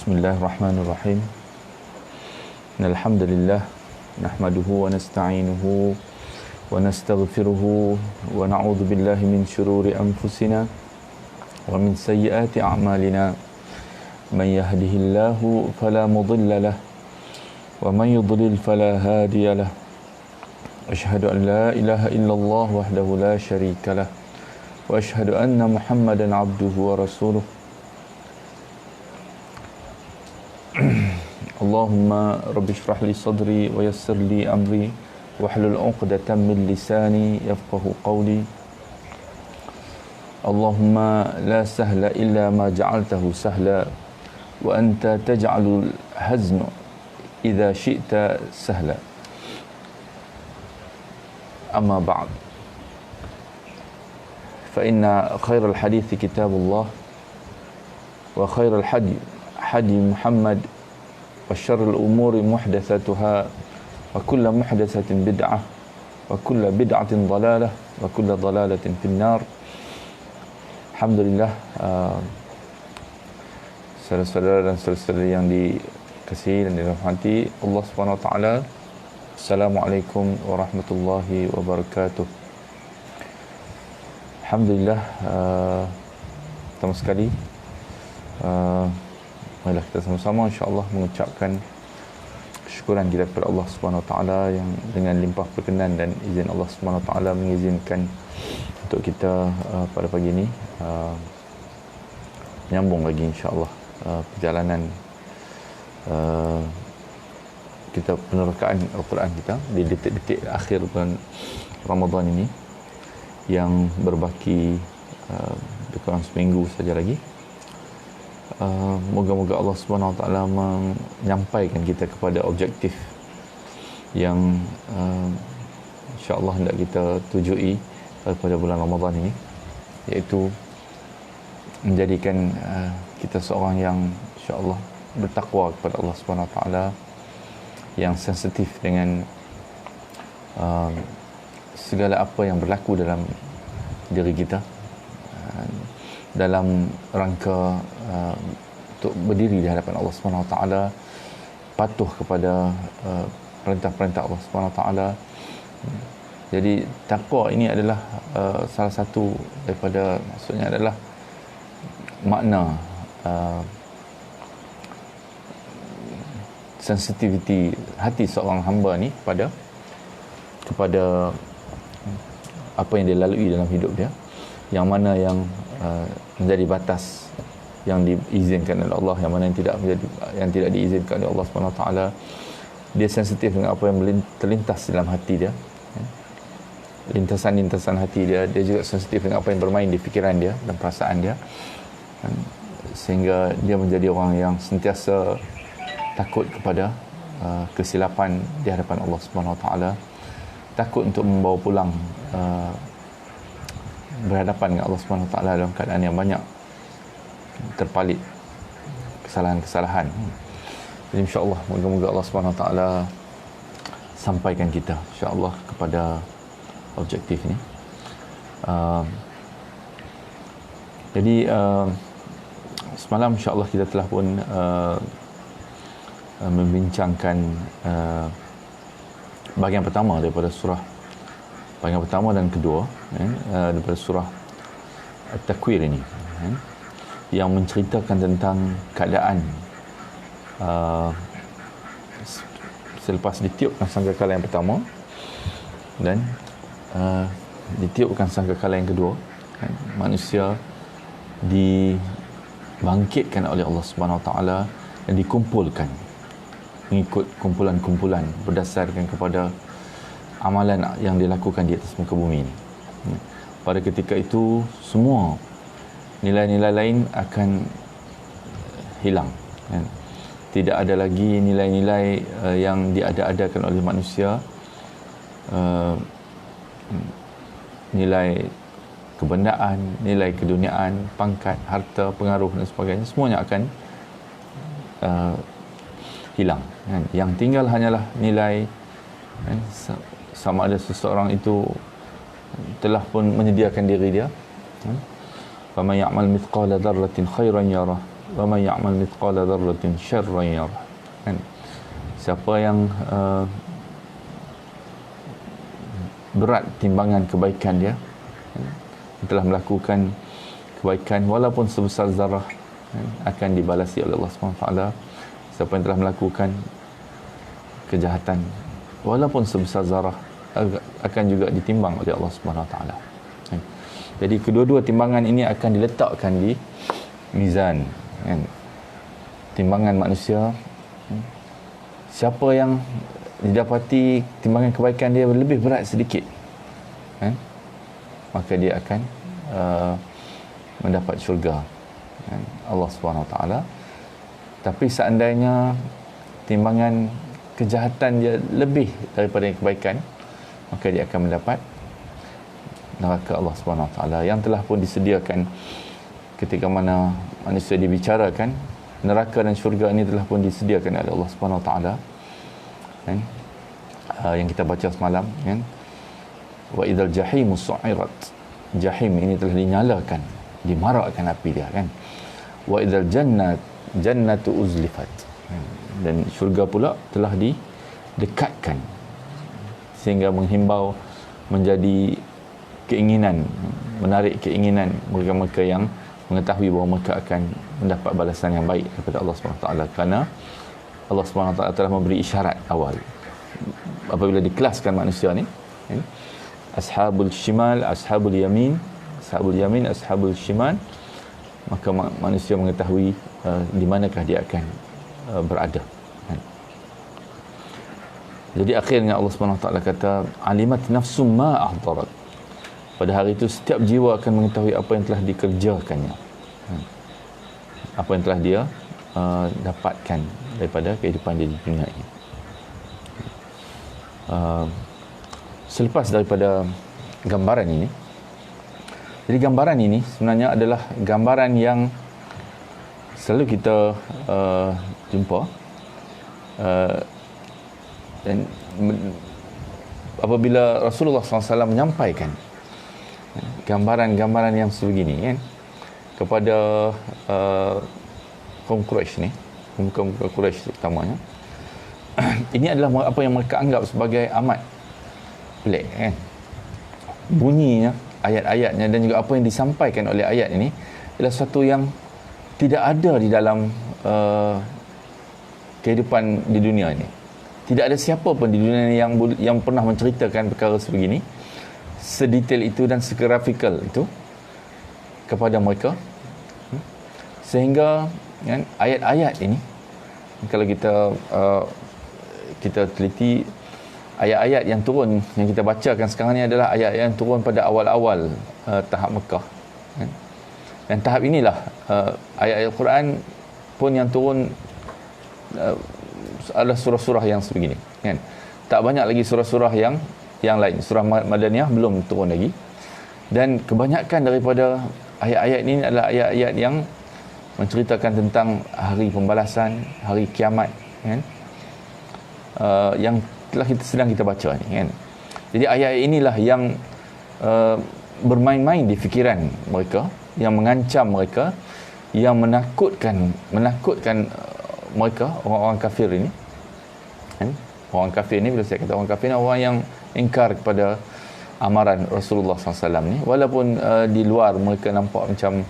Bismillahirrahmanirrahim. Alhamdulillah nahmaduhu wa nasta'inuhu wa nastaghfiruhu wa na'udzu billahi min shururi anfusina wa min sayyiati a'malina. Man yahdihillahu fala mudilla lahu wa man yudlil fala hadiya lahu. Asyhadu an la ilaha illallah wahdahu la syarika lahu wa asyhadu anna Muhammadan 'abduhu wa rasuluh. Allahumma rabbi shrah li sadri wa yassir li amri wahlul 'uqdatam min lisani yafqahu qawli. Allahumma la sahla illa ma ja'altahu sahla wa anta taj'alul hazna idza syi'ta sahla. Amma ba'd. Fa inna khairal hadithi kitabullah wa khairal hadi Muhammad wa syarrul umuri muhdatsatuha wa kullu muhdatsatin bid'ah wa kullu bid'atin dhalalah wa kullu dhalalatin finnar. Alhamdulillah, saudara-saudara dan saudari yang dikasihi dan dirahmati Allah Subhanahu wa taala. Assalamualaikum warahmatullahi wabarakatuh. Alhamdulillah, pertama sekali marilah kita sama-sama insya-Allah mengucapkan syukuran kita kepada Allah Subhanahu Wa Taala yang dengan limpah perkenan dan izin Allah Subhanahu Wa Taala mengizinkan untuk kita pada pagi ini menyambung lagi insya-Allah perjalanan kita penerokaan Al-Quran kita di detik-detik akhir bulan Ramadan ini yang berbaki kurang seminggu saja lagi. Moga-moga Allah Subhanahu Wa Taala menyampaikan kita kepada objektif yang insya-Allah hendak kita tujui pada bulan Ramadan ini, iaitu menjadikan kita seorang yang insya-Allah bertakwa kepada Allah Subhanahu Wa Taala, yang sensitif dengan segala apa yang berlaku dalam diri kita, dalam rangka untuk berdiri di hadapan Allah Subhanahu Wa Taala, patuh kepada perintah-perintah Allah Subhanahu Wa Taala. Jadi takwa ini adalah salah satu daripada, maksudnya adalah makna sensitiviti hati seorang hamba ni kepada apa yang dia lalui dalam hidup dia, yang mana yang menjadi batas yang diizinkan oleh Allah, yang mana yang tidak diizinkan oleh Allah Subhanahu Wa Taala. Dia sensitif dengan apa yang terlintas dalam hati dia, lintasan-lintasan hati dia. Dia juga sensitif dengan apa yang bermain di fikiran dia dan perasaan dia, sehingga dia menjadi orang yang sentiasa takut kepada kesilapan di hadapan Allah Subhanahu Wa Taala, takut untuk membawa pulang berhadapan dengan Allah Subhanahu Wa Taala dalam keadaan yang banyak terpalit kesalahan-kesalahan. Jadi insya-Allah moga-moga Allah Subhanahu Wa Taala sampaikan kita insya-Allah kepada objektif ini. Jadi semalam insya-Allah kita telah pun membincangkan bahagian pertama daripada bahagian pertama dan kedua daripada surah At-Takwir ini, yang menceritakan tentang keadaan selepas ditiupkan sangkakala yang pertama dan ditiupkan sangkakala yang kedua, manusia dibangkitkan oleh Allah Subhanahu Wa Taala dan dikumpulkan mengikut kumpulan-kumpulan berdasarkan kepada amalan yang dilakukan di atas muka bumi ini. Pada ketika itu semua nilai-nilai lain akan hilang, tidak ada lagi nilai-nilai yang diada-adakan oleh manusia, nilai kebendaan, nilai keduniaan, pangkat, harta, pengaruh dan sebagainya, semuanya akan hilang. Yang tinggal hanyalah nilai, sama ada seseorang itu telah pun menyediakan diri dia. Faman ya'mal mithqala dzarratin khairan yarah wa man ya'mal mithqala dzarratin syarran yarah. Kan, siapa yang berat timbangan kebaikan dia, telah melakukan kebaikan walaupun sebesar zarah, akan dibalasi oleh Allah SWT. Siapa yang telah melakukan kejahatan walaupun sebesar zarah, akan juga ditimbang oleh Allah SWT. Jadi kedua-dua timbangan ini akan diletakkan di mizan, kan? Timbangan manusia, siapa yang didapati timbangan kebaikan dia lebih berat sedikit, kan? Maka dia akan mendapat syurga, kan? Allah SWT. Tapi seandainya timbangan kejahatan dia lebih daripada kebaikan, maka dia akan mendapat neraka Allah SWT yang telah pun disediakan ketika mana manusia dibicarakan. Neraka dan syurga ini telah pun disediakan oleh Allah SWT, kan? Yang kita baca semalam, kan? Wa idzal jahimu su'irat, jahim ini telah dinyalakan, dimarakkan api dia, kan? Wa idzal jannatu uzlifat, dan syurga pula telah didekatkan sehingga menghimbau, menjadi keinginan, menarik keinginan mereka-mereka yang mengetahui bahawa mereka akan mendapat balasan yang baik daripada Allah SWT, kerana Allah SWT telah memberi isyarat awal apabila dikelaskan manusia ni, kan? Ashabul shimal, ashabul yamin, ashabul shimal, maka manusia mengetahui di manakah dia akan berada, kan? Jadi akhirnya Allah SWT kata alimat nafsum ma ahdarat. Pada hari itu setiap jiwa akan mengetahui apa yang telah dikerjakannya, apa yang telah dia dapatkan daripada kehidupan dia di dunia ini. Selepas daripada gambaran ini, jadi gambaran ini sebenarnya adalah gambaran yang selalu kita jumpa, dan apabila Rasulullah SAW menyampaikan gambaran-gambaran yang sebegini, kan, kepada kaum Quraisy ni, kaum Quraisy terutamanya, ini adalah apa yang mereka anggap sebagai amat pelik, kan? Bunyinya, ayat-ayatnya dan juga apa yang disampaikan oleh ayat ini adalah sesuatu yang tidak ada di dalam kehidupan di dunia ini. Tidak ada siapa pun di dunia ini yang pernah menceritakan perkara sebegini, sedetail itu dan segrafikal itu kepada mereka, sehingga, kan, ayat-ayat ini kalau kita teliti ayat-ayat yang turun, yang kita bacakan sekarang ni adalah ayat-ayat yang turun pada awal-awal tahap Mekah, kan? Dan tahap inilah ayat-ayat Quran pun yang turun adalah surah-surah yang sebegini, kan? Tak banyak lagi surah-surah yang lain. Surah Madaniyah belum turun lagi, dan kebanyakan daripada ayat-ayat ini adalah ayat-ayat yang menceritakan tentang hari pembalasan, hari kiamat, kan? Yang telah sedang kita baca ni, kan? Jadi ayat-ayat inilah yang bermain-main di fikiran mereka, yang mengancam mereka, yang menakutkan mereka, orang-orang kafir ini, kan? Orang kafir ni, bila saya kata orang kafir ni, orang yang ingkar kepada amaran Rasulullah SAW ni, walaupun di luar mereka nampak macam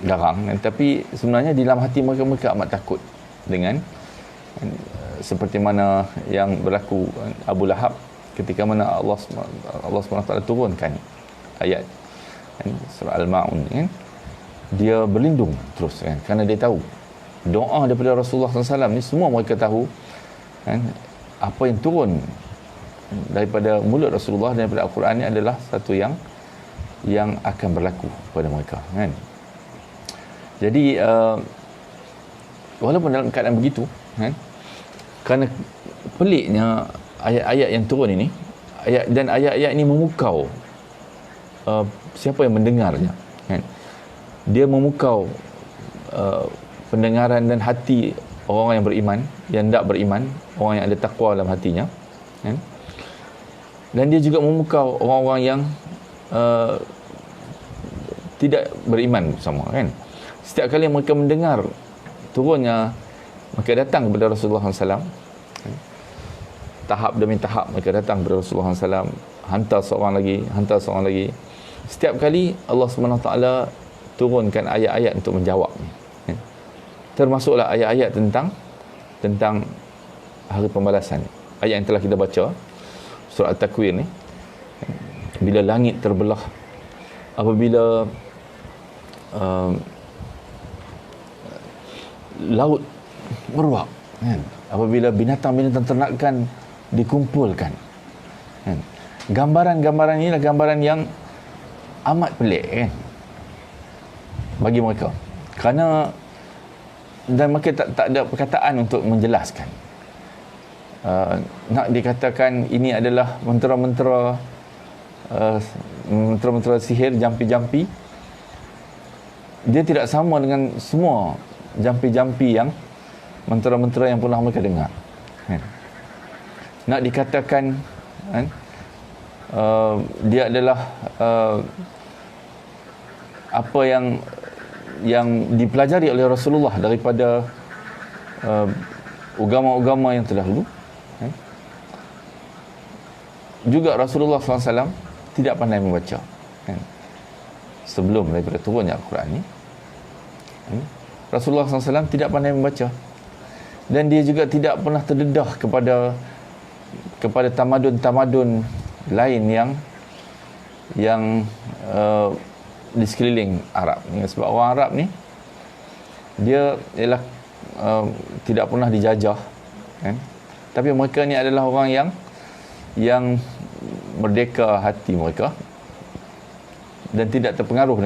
garang, tapi sebenarnya di dalam hati mereka amat takut dengan seperti mana yang berlaku Abu Lahab ketika mana Allah SWT turunkan ayat, kan, surah Al-Ma'un, kan? Dia berlindung terus, kan, kerana dia tahu doa daripada Rasulullah SAW ni, semua mereka tahu, kan, apa yang turun daripada mulut Rasulullah dan daripada Al-Quran ni adalah satu yang akan berlaku pada mereka, kan? Jadi walaupun dalam keadaan begitu, kan, kerana peliknya ayat-ayat yang turun ini, ayat-ayat ini memukau siapa yang mendengarnya, kan? Dia memukau pendengaran dan hati orang yang beriman, yang tak beriman, orang yang ada takwa dalam hatinya, kan? Dan dia juga memukau orang-orang yang tidak beriman bersama, kan? Setiap kali mereka mendengar turunnya, mereka datang kepada Rasulullah SAW. Tahap demi tahap mereka datang kepada Rasulullah SAW, hantar seorang lagi. Setiap kali Allah SWT turunkan ayat-ayat untuk menjawab. Termasuklah ayat-ayat tentang hari pembalasan. Ayat yang telah kita baca, surah At-Takwir ni, bila langit terbelah, apabila laut meruap, apabila binatang-binatang ternakan dikumpulkan. Gambaran-gambaran ini adalah gambaran yang amat pelik bagi mereka, kerana dan mereka tak ada perkataan untuk menjelaskan. Nak dikatakan ini adalah mentera-mentera sihir, jampi-jampi, dia tidak sama dengan semua jampi-jampi yang mentera-mentera yang pernah mereka dengar. Nak dikatakan dia adalah apa yang dipelajari oleh Rasulullah daripada agama-agama yang terdahulu. Juga Rasulullah SAW tidak pandai membaca sebelum daripada turunnya Al-Quran ni. Rasulullah SAW tidak pandai membaca, dan dia juga tidak pernah terdedah kepada tamadun-tamadun lain yang di sekeliling Arab. Sebab orang Arab ni dia ialah tidak pernah dijajah, tapi mereka ni adalah orang yang merdeka hati mereka dan tidak terpengaruh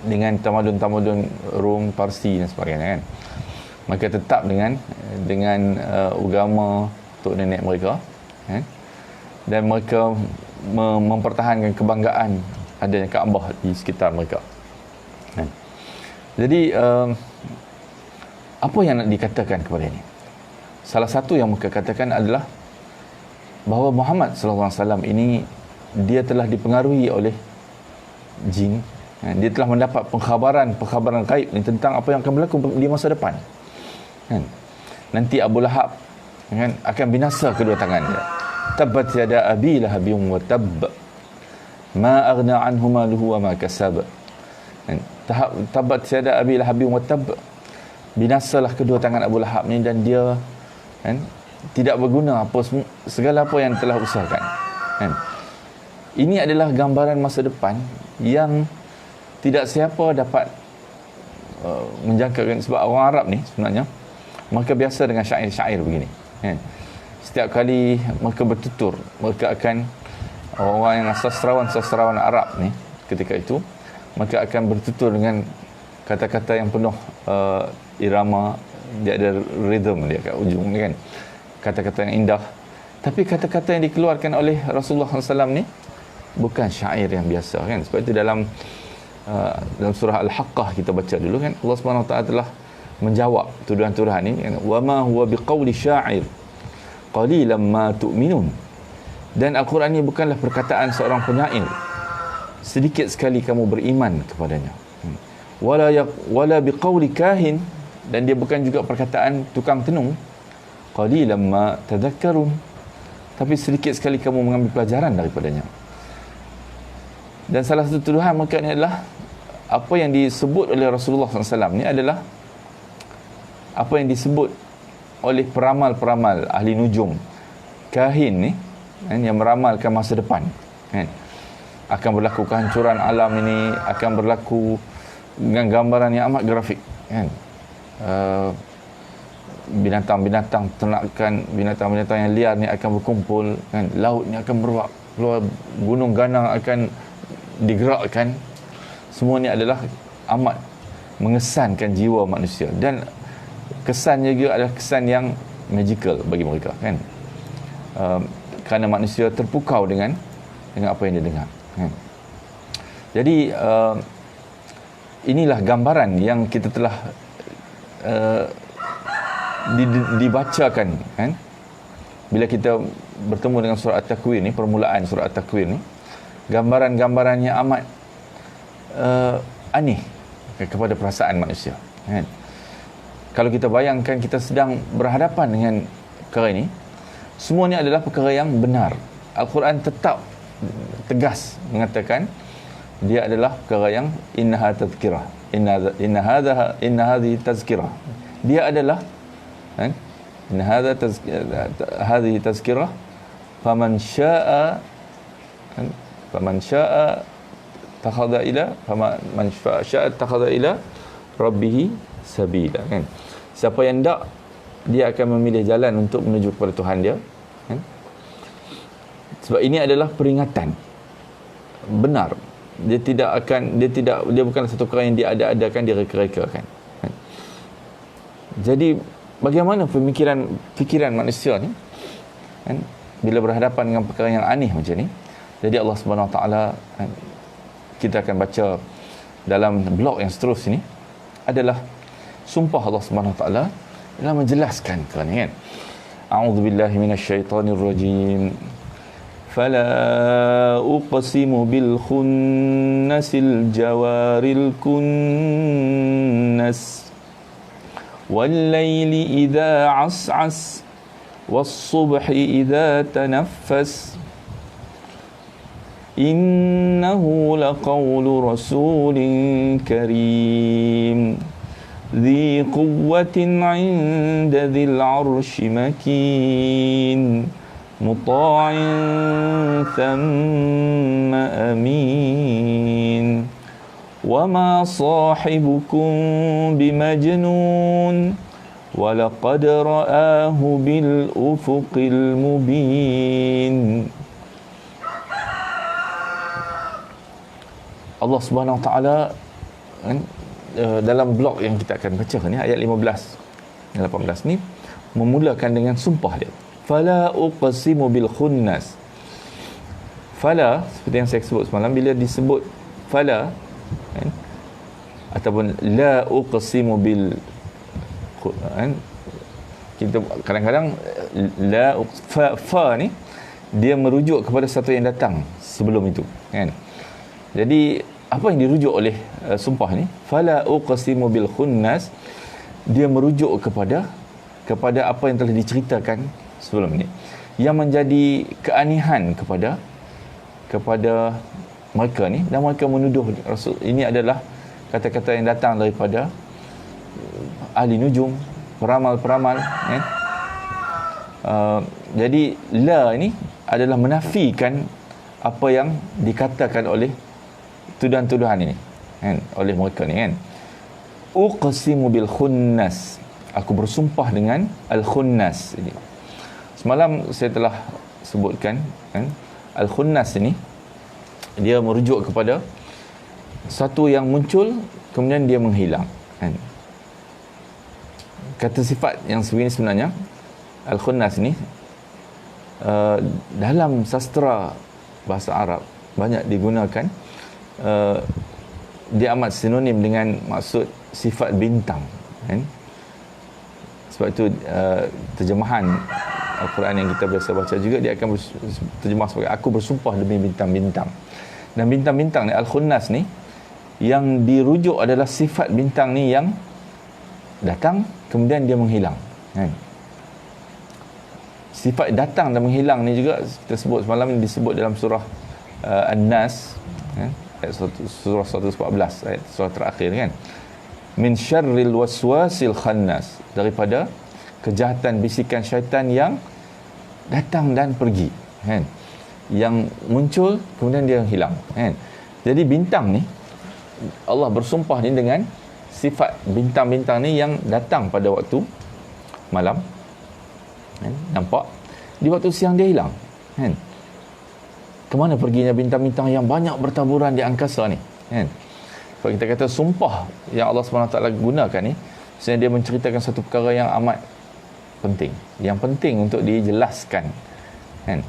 dengan tamadun-tamadun Rom, Parsi dan sebagainya, kan. Mereka tetap dengan agama tok nenek mereka, dan mereka mempertahankan kebanggaan adanya Kaabah di sekitar mereka. Jadi apa yang nak dikatakan kepada ini? Salah satu yang mereka katakan adalah bahawa Muhammad SAW ini dia telah dipengaruhi oleh jin. Dia telah mendapat pengkhabaran gaib ni tentang apa yang akan berlaku di masa depan. Nanti Abu Lahab akan binasa kedua tangannya. Tabbat yada abi lahabin wa tabb ma aghna anhu maluhu wa ma kasab. Tabbat yada abi lahabin wa tabb, binasalah kedua tangan Abu Lahab ni, dan dia tidak berguna segala apa yang telah usahakan. Ini adalah gambaran masa depan yang tidak siapa dapat menjangkakan, sebab orang Arab ni sebenarnya mereka biasa dengan syair-syair begini. Setiap kali mereka bertutur, mereka akan, orang yang sastrawan Arab ni ketika itu, mereka akan bertutur dengan kata-kata yang penuh irama, dia ada rhythm dia kat ujung ni, kan. Kata-kata yang indah. Tapi kata-kata yang dikeluarkan oleh Rasulullah SAW ni bukan syair yang biasa, kan. Sebab itu dalam surah Al-Haqqah kita baca dulu, kan, Allah SWT telah menjawab tuduhan-tuduhan ni, kan. Wa ma huwa biqauli sya'ir qalilan ma tu'minun. Dan Al-Quran ni bukanlah perkataan seorang penyair, sedikit sekali kamu beriman kepadanya. Wala biqauli kahin, dan dia bukan juga perkataan tukang tenung. Qalilan ma tadhakkarun, tapi sedikit sekali kamu mengambil pelajaran daripadanya. Dan salah satu tuduhan mereka ni adalah apa yang disebut oleh Rasulullah SAW ni adalah apa yang disebut oleh peramal-peramal ahli nujum, kahin ni, yang meramalkan masa depan, kan. Akan berlaku kehancuran alam ini, akan berlaku dengan gambaran yang amat grafik, kan. Binatang-binatang ternakan, binatang-binatang yang liar ni akan berkumpul, kan. Laut ni akan beruap, gunung ganang akan digerakkan. Semua ni adalah amat mengesankan jiwa manusia, dan kesannya juga adalah kesan yang magical bagi mereka, kan. Kerana manusia terpukau dengan apa yang dia dengar, kan. Jadi inilah gambaran yang kita telah dibacakan, kan, bila kita bertemu dengan surah At-Takwir ni, permulaan surah At-Takwir ni, gambaran-gambaran yang amat aneh, kepada perasaan manusia, kan? Kalau kita bayangkan kita sedang berhadapan dengan perkara ini, semua ni adalah perkara yang benar. Al-Quran tetap tegas mengatakan dia adalah perkara yang innaha tazkirah, inna hadhihi tazkirah. Dia adalah, kan, inna hadhihi tazkirah faman syaa'a, kan, faman syaa'a takhadha ila rabbih sabila, kan? Siapa yang tak, dia akan memilih jalan untuk menuju kepada Tuhan dia, kan? Sebab ini adalah peringatan benar. Dia bukan satu perkara yang diada-adakan, direka-rekakan, kan? Jadi bagaimana fikiran manusia ni, kan, bila berhadapan dengan perkara yang aneh macam ni? Jadi Allah Subhanahu Wa Taala, kan, kita akan baca dalam blok yang seterusnya ni adalah sumpah Allah Subhanahu Wa Taala dalam menjelaskan kerana, kan, a'udzubillahi minasyaitonirrajim. Fala uqsimu bil khunnasil jawaril kunnas wal laili idza as'as was subhi idza tanaffas innahu laqawlu rasulin karim ذي قوة عند ذي العرش مكين مطاع ثم أمين وما صاحبكم بمجنون ولقد رآه بالأفق المبين. Allah Subhanahu Wa Taala, kan, dalam blok yang kita akan baca ni, ayat 15 dan 18 ni memulakan dengan sumpah dia. Fala uqsimu bil khunnas. Fala, seperti yang saya sebut semalam, bila disebut fala, kan, ataupun la uqsimu bil, kan, kita kadang-kadang fa ni dia merujuk kepada satu yang datang sebelum itu, kan? Jadi apa yang dirujuk oleh sumpah ni, fala uqsimu bil khunnas, dia merujuk kepada apa yang telah diceritakan sebelum ni, yang menjadi keanehan kepada mereka ni, dan mereka menuduh Rasul ini adalah kata-kata yang datang daripada ahli nujum, peramal-peramal, kan? Jadi la ini adalah menafikan apa yang dikatakan oleh tuduhan-tuduhan ini, kan, oleh mereka ni, kan. Uqsimu bil khunnas, aku bersumpah dengan al khunnas ini. Semalam saya telah sebutkan, kan, al khunnas ini dia merujuk kepada satu yang muncul kemudian dia menghilang, kan. Kata sifat yang sebenarnya al khunnas ini dalam sastra bahasa Arab banyak digunakan. Dia amat sinonim dengan maksud sifat bintang, kan? Sebab itu terjemahan Al-Quran yang kita biasa baca juga, dia akan terjemah sebagai aku bersumpah demi bintang-bintang. Dan bintang-bintang ni, Al-Khunnas ni, yang dirujuk adalah sifat bintang ni yang datang kemudian dia menghilang, kan? Sifat datang dan menghilang ni juga kita sebut semalam, disebut dalam surah An-Nas, kan? Surah 114, ayat surah terakhir, kan, min syarril waswasil khannas, daripada kejahatan bisikan syaitan yang datang dan pergi, kan, yang muncul kemudian dia hilang, kan. Jadi bintang ni, Allah bersumpah ni dengan sifat bintang-bintang ni yang datang pada waktu malam, kan, nampak, di waktu siang dia hilang, kan. Kemana perginya bintang-bintang yang banyak bertaburan di angkasa ni, kan? Kalau kita kata sumpah yang Allah SWT gunakan ni, sebenarnya dia menceritakan satu perkara yang amat penting, yang penting untuk dijelaskan, kan?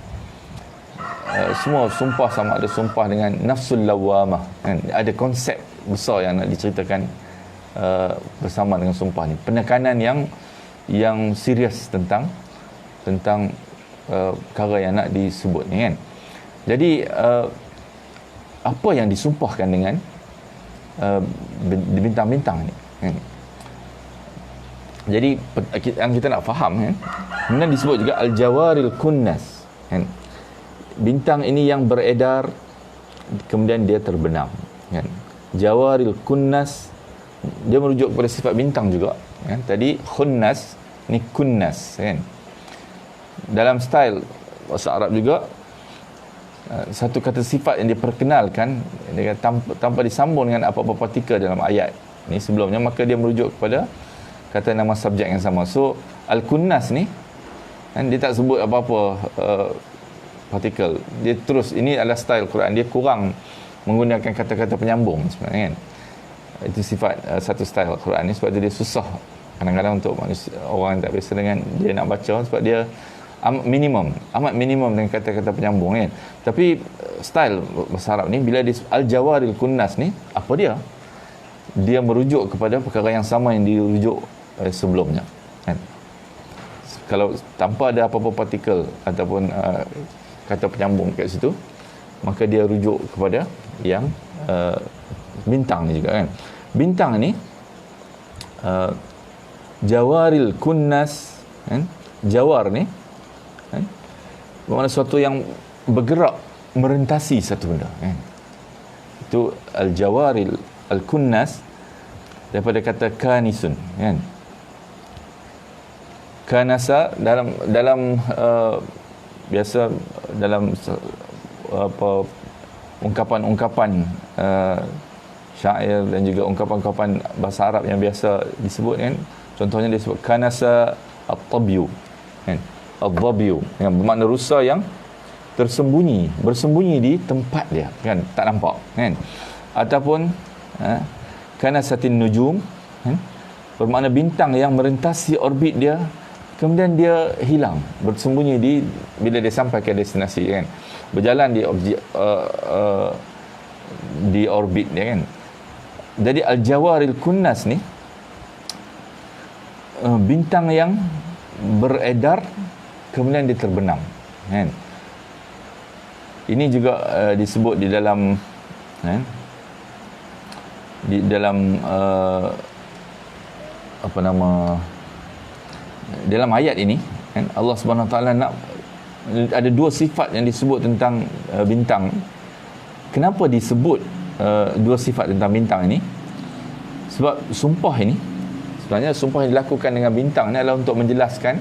Semua sumpah sama ada sumpah dengan nafsul lawamah, kan? Ada konsep besar yang nak diceritakan bersama dengan sumpah ni, penekanan yang serius tentang perkara yang nak disebut ni, kan? Jadi apa yang disumpahkan dengan bintang-bintang ni kan. Jadi yang kita nak faham kan, kemudian disebut juga al-jawaril kunnas kan. Bintang ini yang beredar kemudian dia terbenam kan. Jawaril kunnas dia merujuk kepada sifat bintang juga kan. Tadi khunnas ni kunnas kan. Dalam style bahasa Arab juga satu kata sifat yang diperkenalkan tanpa disambung dengan apa-apa partikel dalam ayat ni sebelumnya, maka dia merujuk kepada kata nama subjek yang sama. So al-kunnas ni kan, dia tak sebut apa-apa partikel. Dia terus, ini adalah style Quran, dia kurang menggunakan kata-kata penyambung sebenarnya kan. Itu sifat satu style Quran ni, sebab dia susah kadang-kadang untuk manusia, orang yang tak biasa dengan dia nak baca, sebab dia amat minimum dengan kata-kata penyambung kan. Tapi style bahasa Arab ni, bila dia al-jawaril kunnas ni, apa dia? Dia merujuk kepada perkara yang sama yang dirujuk sebelumnya kan. Kalau tanpa ada apa-apa partikel ataupun kata penyambung kat situ, maka dia rujuk kepada yang bintang ni juga kan. Bintang ni jawaril kunnas kan. Jawar ni kan, bermakna sesuatu yang bergerak merentasi satu benda kan. Itu al-jawaril al-kunnas daripada kata kanisun kan. Kanasa dalam biasa dalam apa ungkapan-ungkapan syair dan juga ungkapan-ungkapan bahasa Arab yang biasa disebut kan. Contohnya dia sebut kanasa at-tabyu kan. Ad-dhabyu yang bermakna rusa yang bersembunyi di tempat dia kan, tak nampak kan. Ataupun kanasatin nujum kan, bermakna bintang yang merentasi orbit dia kemudian dia hilang, bersembunyi bila dia sampai ke destinasi kan, berjalan di orbit dia kan. Jadi al-jawaril kunnas ni bintang yang beredar kemudian dia terbenam kan. Ini juga disebut di dalam kan, di dalam dalam ayat ini kan, Allah Subhanahu Wa Taala nak ada dua sifat yang disebut tentang bintang. Kenapa disebut dua sifat tentang bintang ini? Sebab sumpah ini, sebenarnya sumpah yang dilakukan dengan bintang ni adalah untuk menjelaskan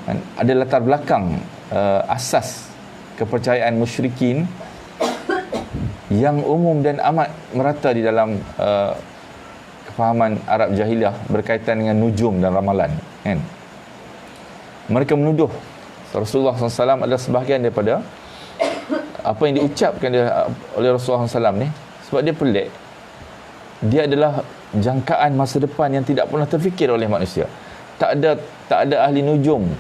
kan, ada latar belakang asas kepercayaan musyrikin yang umum dan amat merata di dalam kefahaman Arab jahiliah berkaitan dengan nujum dan ramalan kan. Mereka menuduh Rasulullah SAW adalah sebahagian daripada apa yang diucapkan oleh Rasulullah SAW ni, sebab dia pelik. Dia adalah jangkaan masa depan yang tidak pernah terfikir oleh manusia. Tak ada ahli nujum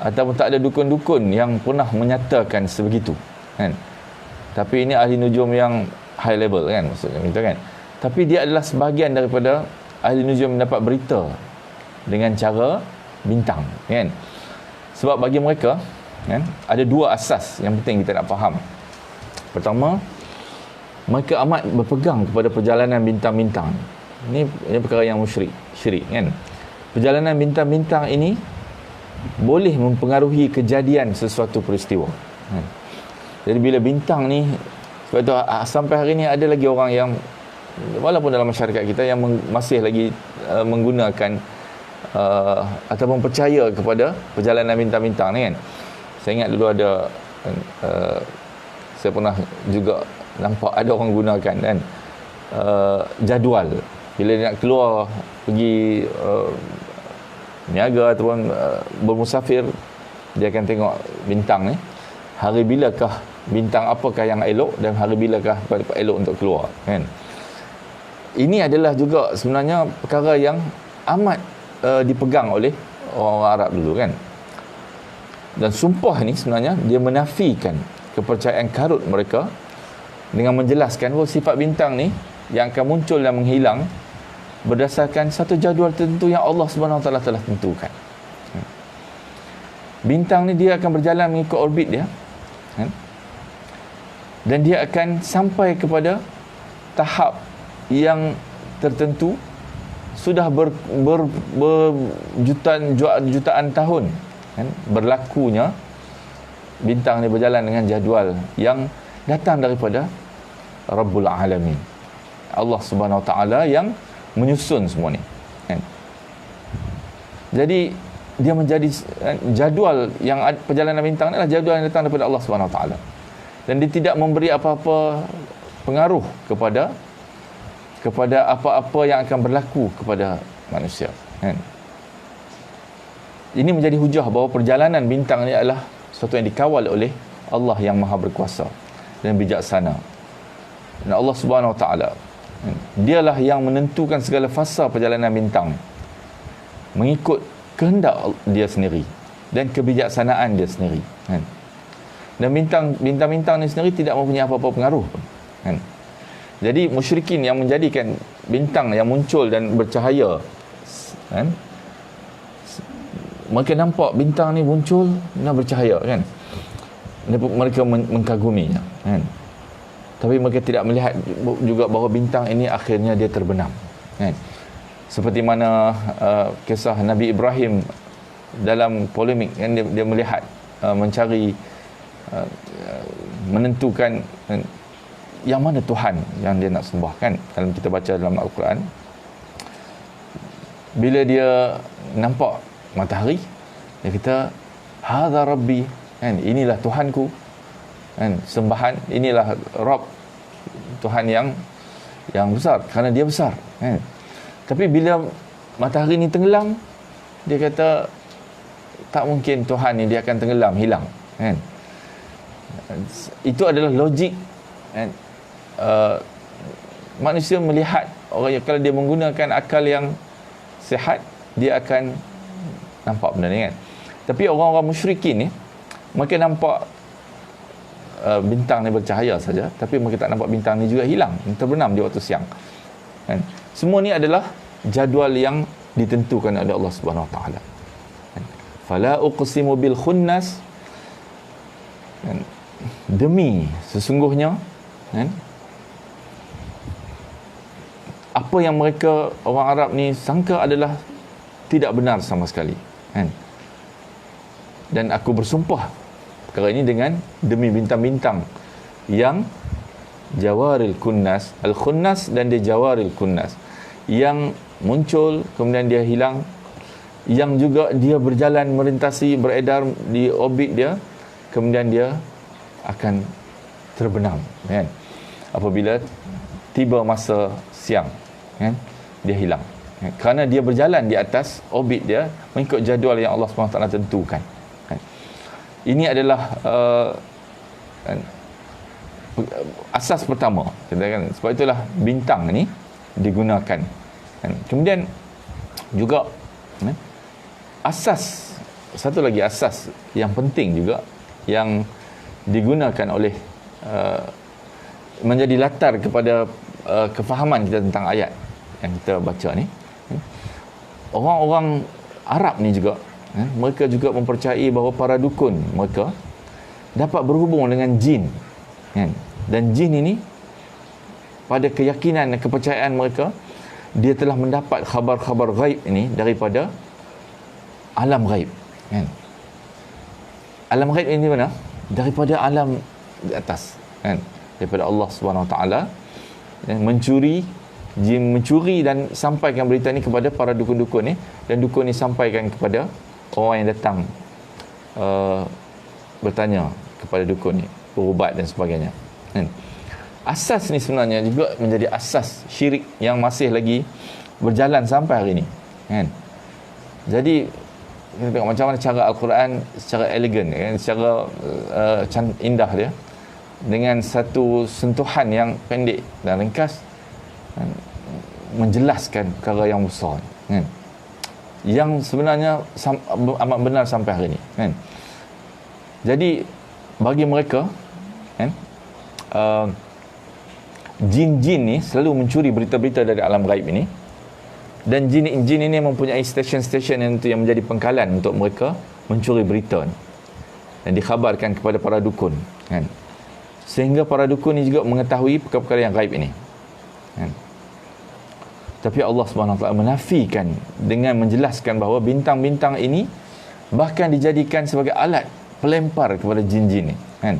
ataupun tak ada dukun-dukun yang pernah menyatakan sebegitu kan. Tapi ini ahli nujum yang high level kan, maksudnya gitu kan. Tapi dia adalah sebahagian daripada ahli nujum mendapat berita dengan cara bintang kan. Sebab bagi mereka kan, ada dua asas yang penting kita nak faham. Pertama, mereka amat berpegang kepada perjalanan bintang-bintang. Ini perkara yang syirik kan. Perjalanan bintang-bintang ini boleh mempengaruhi kejadian sesuatu peristiwa kan. Jadi bila bintang ni, sebab itu sampai hari ni ada lagi orang yang walaupun dalam masyarakat kita yang masih lagi menggunakan ataupun percaya kepada perjalanan bintang-bintang ni kan. Saya ingat dulu ada saya pernah juga nampak ada orang gunakan kan jadual bila dia nak keluar pergi niaga ataupun bermusafir, dia akan tengok bintang ni, hari bilakah bintang apakah yang elok dan hari bilakah elok untuk keluar kan. Ini adalah juga sebenarnya perkara yang amat dipegang oleh orang Arab dulu kan. Dan sumpah ni sebenarnya dia menafikan kepercayaan karut mereka dengan menjelaskan bahawa sifat bintang ni yang akan muncul dan menghilang berdasarkan satu jadual tertentu yang Allah Subhanahu Wa Taala telah tentukan. Bintang ni dia akan berjalan mengikut orbit dia kan? Dan dia akan sampai kepada tahap yang tertentu sudah jutaan tahun kan, berlakunya bintang ni berjalan dengan jadual yang datang daripada Rabbul Alamin, Allah Subhanahu Wa Taala yang menyusun semua ni kan. Jadi dia menjadi jadual yang perjalanan bintang ni adalah jadual yang datang daripada Allah Subhanahu Wa Taala, dan dia tidak memberi apa-apa pengaruh kepada apa-apa yang akan berlaku kepada manusia kan. Ini menjadi hujah bahawa perjalanan bintang ni adalah sesuatu yang dikawal oleh Allah yang Maha Berkuasa dan bijaksana. Dan Allah Subhanahu Wa Taala dialah yang menentukan segala fasa perjalanan bintang mengikut kehendak dia sendiri dan kebijaksanaan dia sendiri kan. Dan bintang-bintang ni sendiri tidak mempunyai apa-apa pengaruh kan. Jadi musyrikin yang menjadikan bintang yang muncul dan bercahaya kan, mereka nampak bintang ni muncul dan bercahaya kan, mereka mengkaguminya kan. Tapi mereka tidak melihat juga bahawa bintang ini akhirnya dia terbenam kan. Seperti mana kisah Nabi Ibrahim dalam polemik kan, dia melihat mencari menentukan yang mana Tuhan yang dia nak sembah kan. Dalam kita baca dalam Al-Quran, bila dia nampak matahari, dia kata hadza rabbi kan, inilah Tuhanku kan, sembahan inilah Rabb, Tuhan yang besar kerana dia besar kan. Tapi bila matahari ni tenggelam, dia kata tak mungkin Tuhan ni dia akan tenggelam, hilang kan. Itu adalah logik kan. Manusia melihat orang yang, kalau dia menggunakan akal yang sihat, dia akan nampak benda ni kan. Tapi orang-orang musyrikin ni, mereka nampak bintang ni bercahaya saja, tapi mereka tak nampak bintang ni juga hilang, terbenam di waktu siang kan. Semua ni adalah jadual yang ditentukan oleh Allah Subhanahu Wa Taala. Fala uqsimu bil khunnas, demi sesungguhnya kan, apa yang mereka orang Arab ni sangka adalah tidak benar sama sekali kan. Dan aku bersumpah perkara ini dengan demi bintang-bintang yang jawaril kunnas, al-khunnas dan dia jawaril kunnas, yang muncul kemudian dia hilang, yang juga dia berjalan melintasi beredar di orbit dia, kemudian dia akan terbenam kan. Apabila tiba masa siang kan, dia hilang kan? Kerana dia berjalan di atas orbit dia mengikut jadual yang Allah SWT tentukan kan. Ini adalah asas pertama kan? Sebab itulah bintang ni digunakan kan. Kemudian juga kan, asas, satu lagi asas yang penting juga yang digunakan oleh menjadi latar kepada kefahaman kita tentang ayat yang kita baca ni. Orang-orang Arab ni juga mereka juga mempercayai bahawa para dukun mereka dapat berhubung dengan jin kan. Dan jin ini pada keyakinan dan kepercayaan mereka, dia telah mendapat khabar-khabar ghaib ini daripada alam ghaib kan. Alam ghaib ini mana? Daripada alam di atas kan, daripada Allah Subhanahu Wa Taala mencuri, jin mencuri dan sampaikan berita ni kepada para dukun-dukun ni, dan dukun ni sampaikan kepada orang yang datang bertanya kepada dukun ni, berubat dan sebagainya kan. Asas ni sebenarnya juga menjadi asas syirik yang masih lagi berjalan sampai hari ni kan. Jadi kita tengok macam mana cara Al-Quran secara elegan kan, secara indah dia, dengan satu sentuhan yang pendek dan ringkas kan, menjelaskan perkara yang besar kan, yang sebenarnya amat benar sampai hari ini kan. Jadi bagi mereka kan, jin-jin ni selalu mencuri berita-berita dari alam gaib ini, dan jin ini mempunyai stesen-stesen yang menjadi pengkalan untuk mereka mencuri berita ni, dan dikhabarkan kepada para dukun kan. Sehingga para dukun ni juga mengetahui perkara-perkara yang gaib ini kan. Tapi Allah Subhanahu Wa Taala menafikan dengan menjelaskan bahawa bintang-bintang ini bahkan dijadikan sebagai alat pelempar kepada jin-jin ni, kan?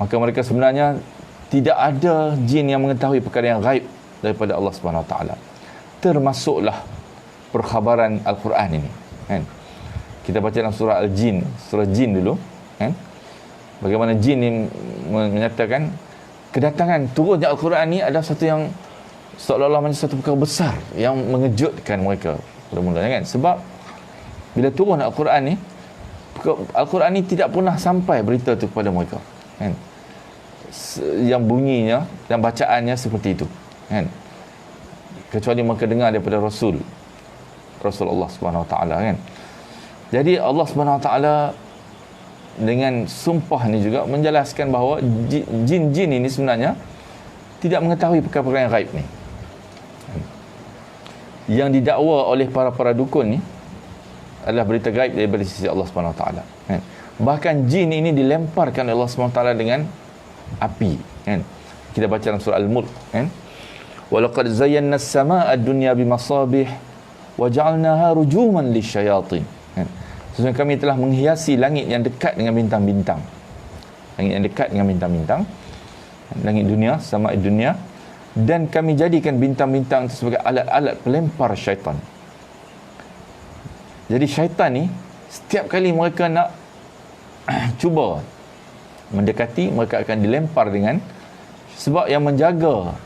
Maka mereka sebenarnya tidak ada jin yang mengetahui perkara yang gaib daripada Allah Subhanahu Wa Taala. Termasuklah perkhabaran Al-Quran ini, kan? Kita baca dalam surah Al-Jin, surah Jin dulu, kan? Bagaimana jin ini menyatakan kedatangan turunnya Al-Quran ni adalah satu yang seolah-olah macam satu perkara besar yang mengejutkan mereka pada mulanya, kan? Sebab bila turun Al-Quran ni, Al-Quran ni tidak pernah sampai berita tu kepada mereka, kan? Yang bunyinya dan bacaannya seperti itu, kan? Kecuali mereka dengar daripada Rasulullah Subhanahu Wa Taala, kan? Jadi Allah Subhanahu Wa Taala dengan sumpah ni juga menjelaskan bahawa jin-jin ini sebenarnya tidak mengetahui perkara-perkara yang gaib ni. Yang didakwa oleh para dukun ni adalah berita gaib daripada sisi Allah Subhanahu Wa Taala, kan? Bahkan jin ini dilemparkan oleh Allah Subhanahu Wa Taala dengan api, kan? Kita baca dalam surah Al-Mulk, kan? Walaqad zayyana as-samaa'a ad-dunya bimasabih wa ja'alnaha rujuman lisyayatin, kan? Sesungguhnya kami telah menghiasi langit yang dekat dengan bintang-bintang. Langit yang dekat dengan bintang-bintang, langit dunia, sama dunia, dan kami jadikan bintang-bintang itu sebagai alat-alat pelempar syaitan. Jadi syaitan ni setiap kali mereka nak cuba mendekati, mereka akan dilempar dengan, sebab yang menjaga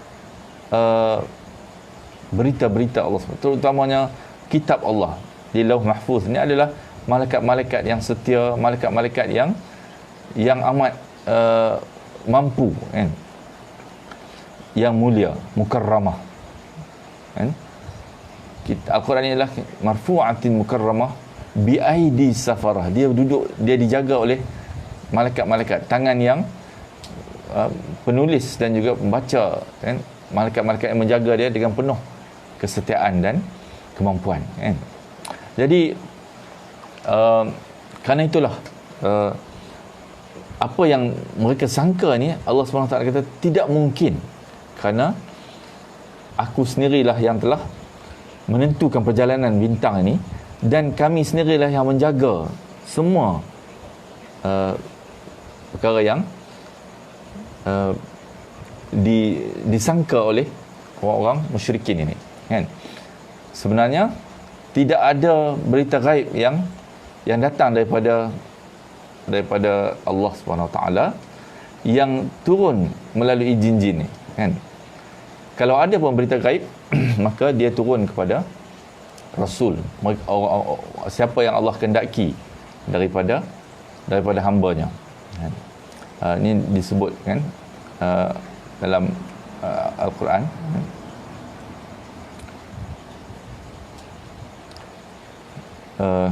berita-berita Allah, terutamanya kitab Allah di Lauh Mahfuz ni adalah malaikat-malaikat yang setia, malaikat-malaikat yang amat mampu, kan? Yang mulia, mukarramah, kan? Al-Quran ni adalah marfu'atin mukarramah bi aidi safarah. Dia duduk, dia dijaga oleh malaikat-malaikat, tangan yang penulis dan juga pembaca, kan? Malaikat-malaikat yang menjaga dia dengan penuh kesetiaan dan kemampuan, kan? Jadi kerana itulah apa yang mereka sangka ni, Allah SWT kata tidak mungkin, kerana aku sendirilah yang telah menentukan perjalanan bintang ini, dan kami sendirilah yang menjaga semua perkara yang disangka oleh orang-orang musyrikin ini, kan? Sebenarnya tidak ada berita gaib yang datang daripada Allah Subhanahu Wa Taala yang turun melalui jin-jin ni, kan? Kalau ada pun berita gaib maka dia turun kepada Rasul, siapa yang Allah kehendaki daripada hamba-Nya, kan? Ini disebut, kan, dalam Al-Quran, kan?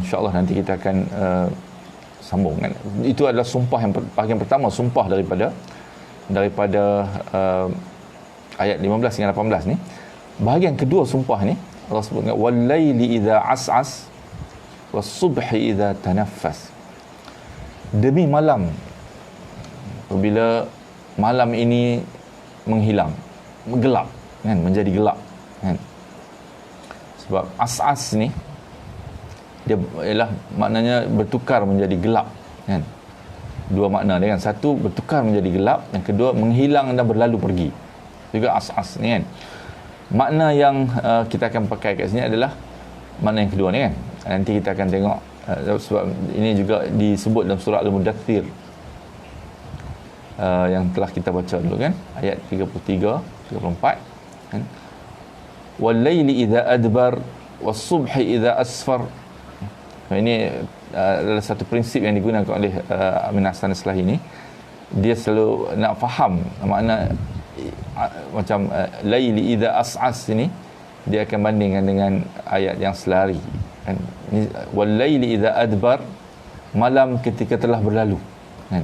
InsyaAllah nanti kita akan sambung, kan? Itu adalah sumpah yang bahagian pertama, sumpah daripada ayat 15 hingga 18 ni. Bahagian kedua sumpah ni Allah sebut dengan wal-laili idza as'as was-subhi idza tanaffas. Demi malam apabila malam ini menghilang, gelap, kan, menjadi gelap, kan? Sebab as'as ni dia ialah maknanya bertukar menjadi gelap, kan? Dua makna dia, kan? Satu bertukar menjadi gelap, yang kedua menghilang dan berlalu pergi. Juga as-as ni, kan? Makna yang kita akan pakai kat sini adalah makna yang kedua ni, kan? Nanti kita akan tengok sebab ini juga disebut dalam surah Al-Mudaththir yang telah kita baca dulu, kan? Ayat 33, 34, kan? Wal-laili idza adbar was-subhi idza asfar. Ini adalah satu prinsip yang digunakan oleh Amin Hassan Islahi ni. Dia selalu nak faham makna macam laili idza as'as ini, dia akan bandingkan dengan ayat yang selari, kan? Ini wal laili idza adbar, malam ketika telah berlalu, kan?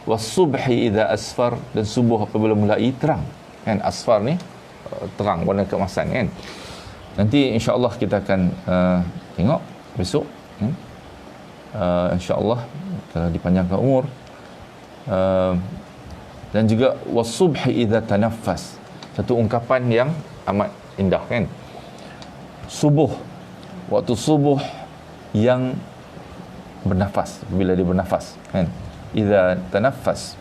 Was-subhi idza asfar, dan subuh apabila mulai terang, kan? Asfar ni terang, warna keemasan, kan? Nanti insya-Allah kita akan tengok besok, kan? InsyaAllah kalau dipanjangkan umur, dan juga was-subhi idza tanaffas, satu ungkapan yang amat indah kan. Subuh, waktu subuh yang bernafas, bila dia bernafas kan, idza tanaffas.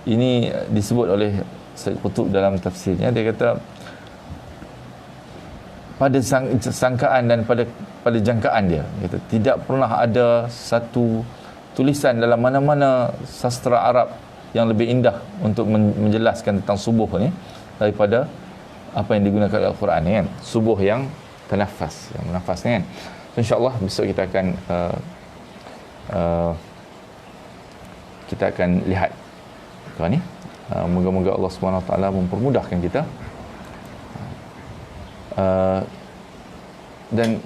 Ini disebut oleh Sayyid Qutb dalam tafsirnya, dia kata pada sangkaan dan pada jangkaan dia kata tidak pernah ada satu tulisan dalam mana-mana sastra Arab yang lebih indah untuk menjelaskan tentang subuh ni daripada apa yang digunakan dalam Al-Quran ni kan, subuh yang tanaffas, yang bernafas ni kan. So, insya-Allah besok kita akan lihat kau ni. Moga-moga Allah Subhanahu Wa Taala mempermudahkan kita. Dan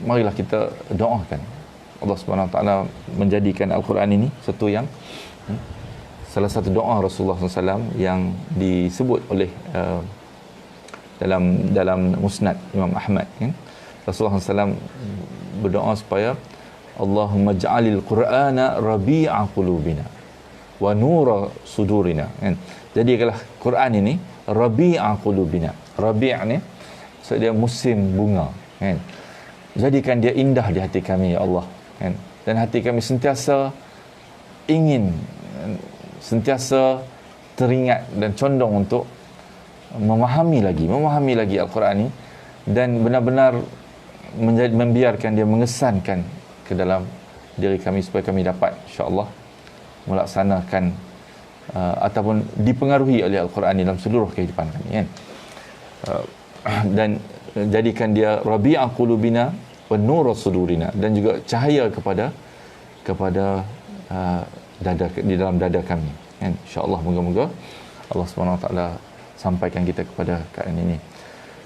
marilah kita doakan Allah Subhanahu Wa Taala menjadikan Al-Quran ini satu yang salah satu doa Rasulullah SAW yang disebut oleh dalam Musnad Imam Ahmad kan. Rasulullah SAW berdoa supaya Allahumma ja'alil Qur'ana rabi'a qulubina wa nura sudurina kan. Jadikanlah Quran ini rabi'a qulubina. Rabi' ni maksud dia musim bunga kan. Jadikan dia indah di hati kami ya Allah kan. Dan hati kami sentiasa ingin, sentiasa teringat dan condong untuk memahami lagi Al-Quran ini dan benar-benar membiarkan dia mengesankan ke dalam diri kami supaya kami dapat insya-Allah melaksanakan ataupun dipengaruhi oleh Al-Quran ini dalam seluruh kehidupan kami kan. Dan jadikan dia rabi'a qulubina wa nur sudurina, dan juga cahaya kepada dada, di dalam dada kami kan. Insya-Allah moga-moga Allah Subhanahu Wa Taala sampaikan kita kepada keadaan ini.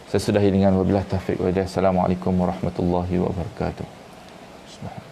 Saya sudahi dengan wabillahi taufiq wa hidayah. Assalamualaikum warahmatullahi wabarakatuh. Subhanallah.